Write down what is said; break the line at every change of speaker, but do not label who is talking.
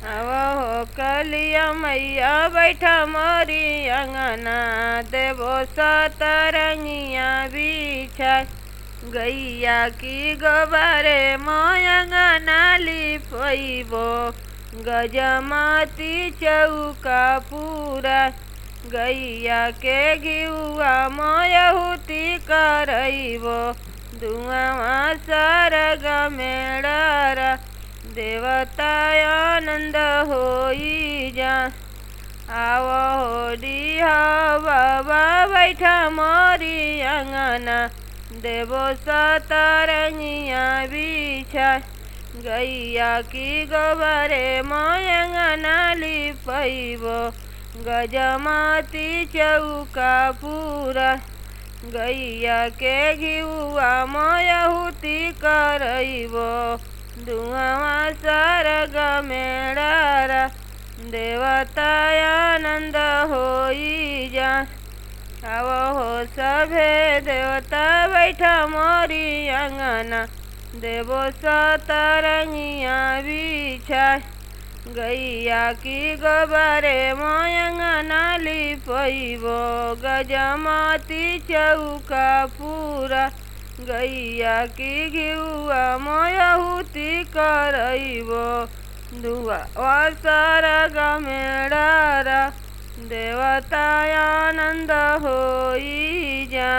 आवो कलिया मैया बैठा मोरी अंगना देवो सतरंगिया बिछा गैया की गोबरे मोयंगना लिपइबो गजमती चौका पूरा गैया के घिउआ मोयहुति करइबो धुआं सरग मेड़रा देवता आनंद होई जा आवो होरी बाबा बैठा मोरी अंगना देवो सतरंगिया बिछा गैया की गोबरे मोयंगना लिपइबो गजमती चौका पूरा गैया के घिउआ मोयहुति करइबो धुआं सरग मेड़रा देवता आनंद होई जा आवो हो सभे देवता बैठा मोरी अंगना देवो सतरंगिया बिछा गैया की गोबरे मोयंगना लिपइबो गजमती चौका पूरा गैया की घिउआ मोयहुति करइबो धुआं सरग मेड़रा देवता आनंद होई जा।